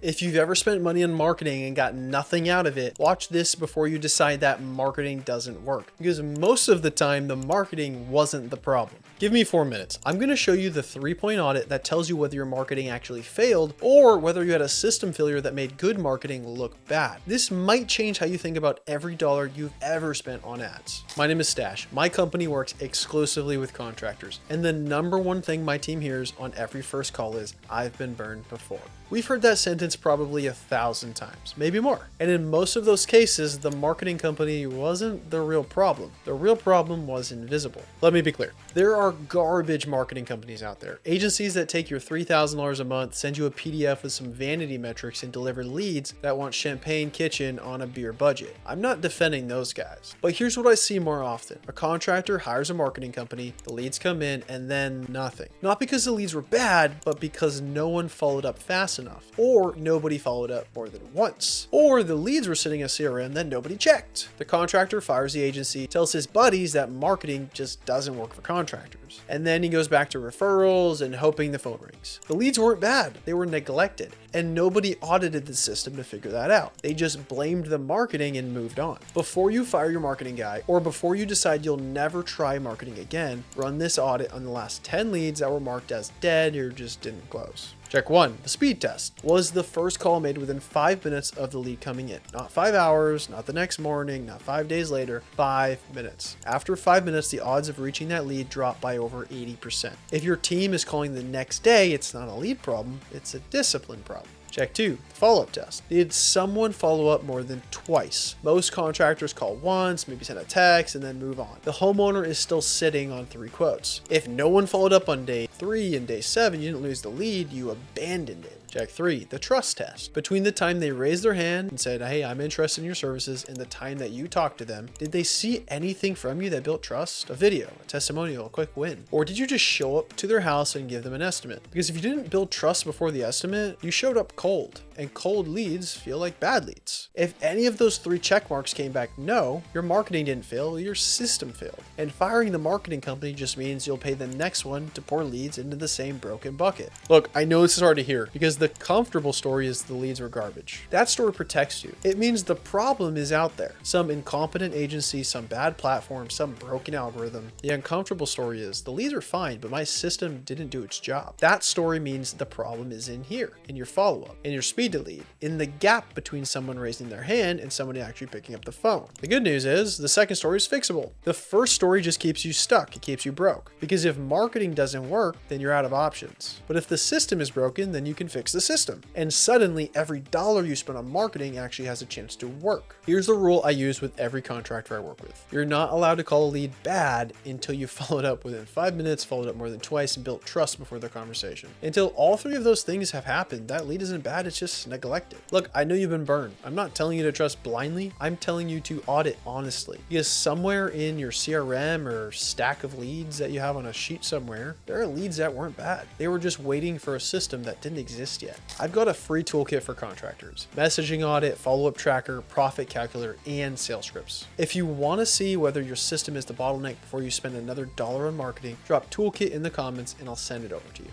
If you've ever spent money on marketing and got nothing out of it, watch this before you decide that marketing doesn't work, because most of the time the marketing wasn't the problem. Give me 4 minutes. I'm going to show you the 3-point audit that tells you whether your marketing actually failed or whether you had a system failure that made good marketing look bad. This might change how you think about every dollar you've ever spent on ads. My name is Stash. My company works exclusively with contractors, and the number one thing my team hears on every first call is, "I've been burned before." We've heard that sentence probably 1,000 times, maybe more. And in most of those cases, the marketing company wasn't the real problem. The real problem was invisible. Let me be clear. There are garbage marketing companies out there. Agencies that take your $3,000 a month, send you a PDF with some vanity metrics, and deliver leads that want champagne kitchen on a beer budget. I'm not defending those guys. But here's what I see more often. A contractor hires a marketing company, the leads come in, and then nothing. Not because the leads were bad, but because no one followed up fast enough, or nobody followed up more than once, or the leads were sitting in CRM that nobody checked. The contractor fires the agency, tells his buddies that marketing just doesn't work for contractors, and then he goes back to referrals and hoping the phone rings. The leads weren't bad, they were neglected, and nobody audited the system to figure that out. They just blamed the marketing and moved on. Before you fire your marketing guy, or before you decide you'll never try marketing again, run this audit on the last 10 leads that were marked as dead or just didn't close. Check 1, the speed test. Was the first call made within 5 minutes of the lead coming in? Not 5 hours, not the next morning, not 5 days later, 5 minutes. After 5 minutes, the odds of reaching that lead drop by over 80%. If your team is calling the next day, it's not a lead problem, it's a discipline problem. Check 2, the follow-up test. Did someone follow up more than twice? Most contractors call once, maybe send a text, and then move on. The homeowner is still sitting on 3 quotes. If no one followed up on day 3 and day 7, you didn't lose the lead, you abandoned it. Check 3, the trust test. Between the time they raised their hand and said, "Hey, I'm interested in your services," and the time that you talked to them, did they see anything from you that built trust? A video, a testimonial, a quick win? Or did you just show up to their house and give them an estimate? Because if you didn't build trust before the estimate, you showed up cold, and cold leads feel like bad leads. If any of those 3 check marks came back no, your marketing didn't fail, your system failed. And firing the marketing company just means you'll pay the next one to pour leads into the same broken bucket. Look, I know this is hard to hear because the comfortable story is the leads were garbage. That story protects you. It means the problem is out there. Some incompetent agency, some bad platform, some broken algorithm. The uncomfortable story is the leads are fine, but my system didn't do its job. That story means the problem is in here, in your follow-up, in your speed to lead, in the gap between someone raising their hand and somebody actually picking up the phone. The good news is the second story is fixable. The first story just keeps you stuck. It keeps you broke. Because if marketing doesn't work, then you're out of options. But if the system is broken, then you can fix the system. And suddenly every dollar you spend on marketing actually has a chance to work. Here's the rule I use with every contractor I work with. You're not allowed to call a lead bad until you followed up within 5 minutes, followed up more than twice, and built trust before the conversation. Until all 3 of those things have happened, that lead isn't bad, it's just neglected. Look, I know you've been burned. I'm not telling you to trust blindly. I'm telling you to audit honestly. Because somewhere in your CRM or stack of leads that you have on a sheet somewhere, there are leads that weren't bad. They were just waiting for a system that didn't exist yet. I've got a free toolkit for contractors: messaging audit, follow-up tracker, profit calculator, and sales scripts. If you want to see whether your system is the bottleneck before you spend another dollar on marketing, drop toolkit in the comments and I'll send it over to you.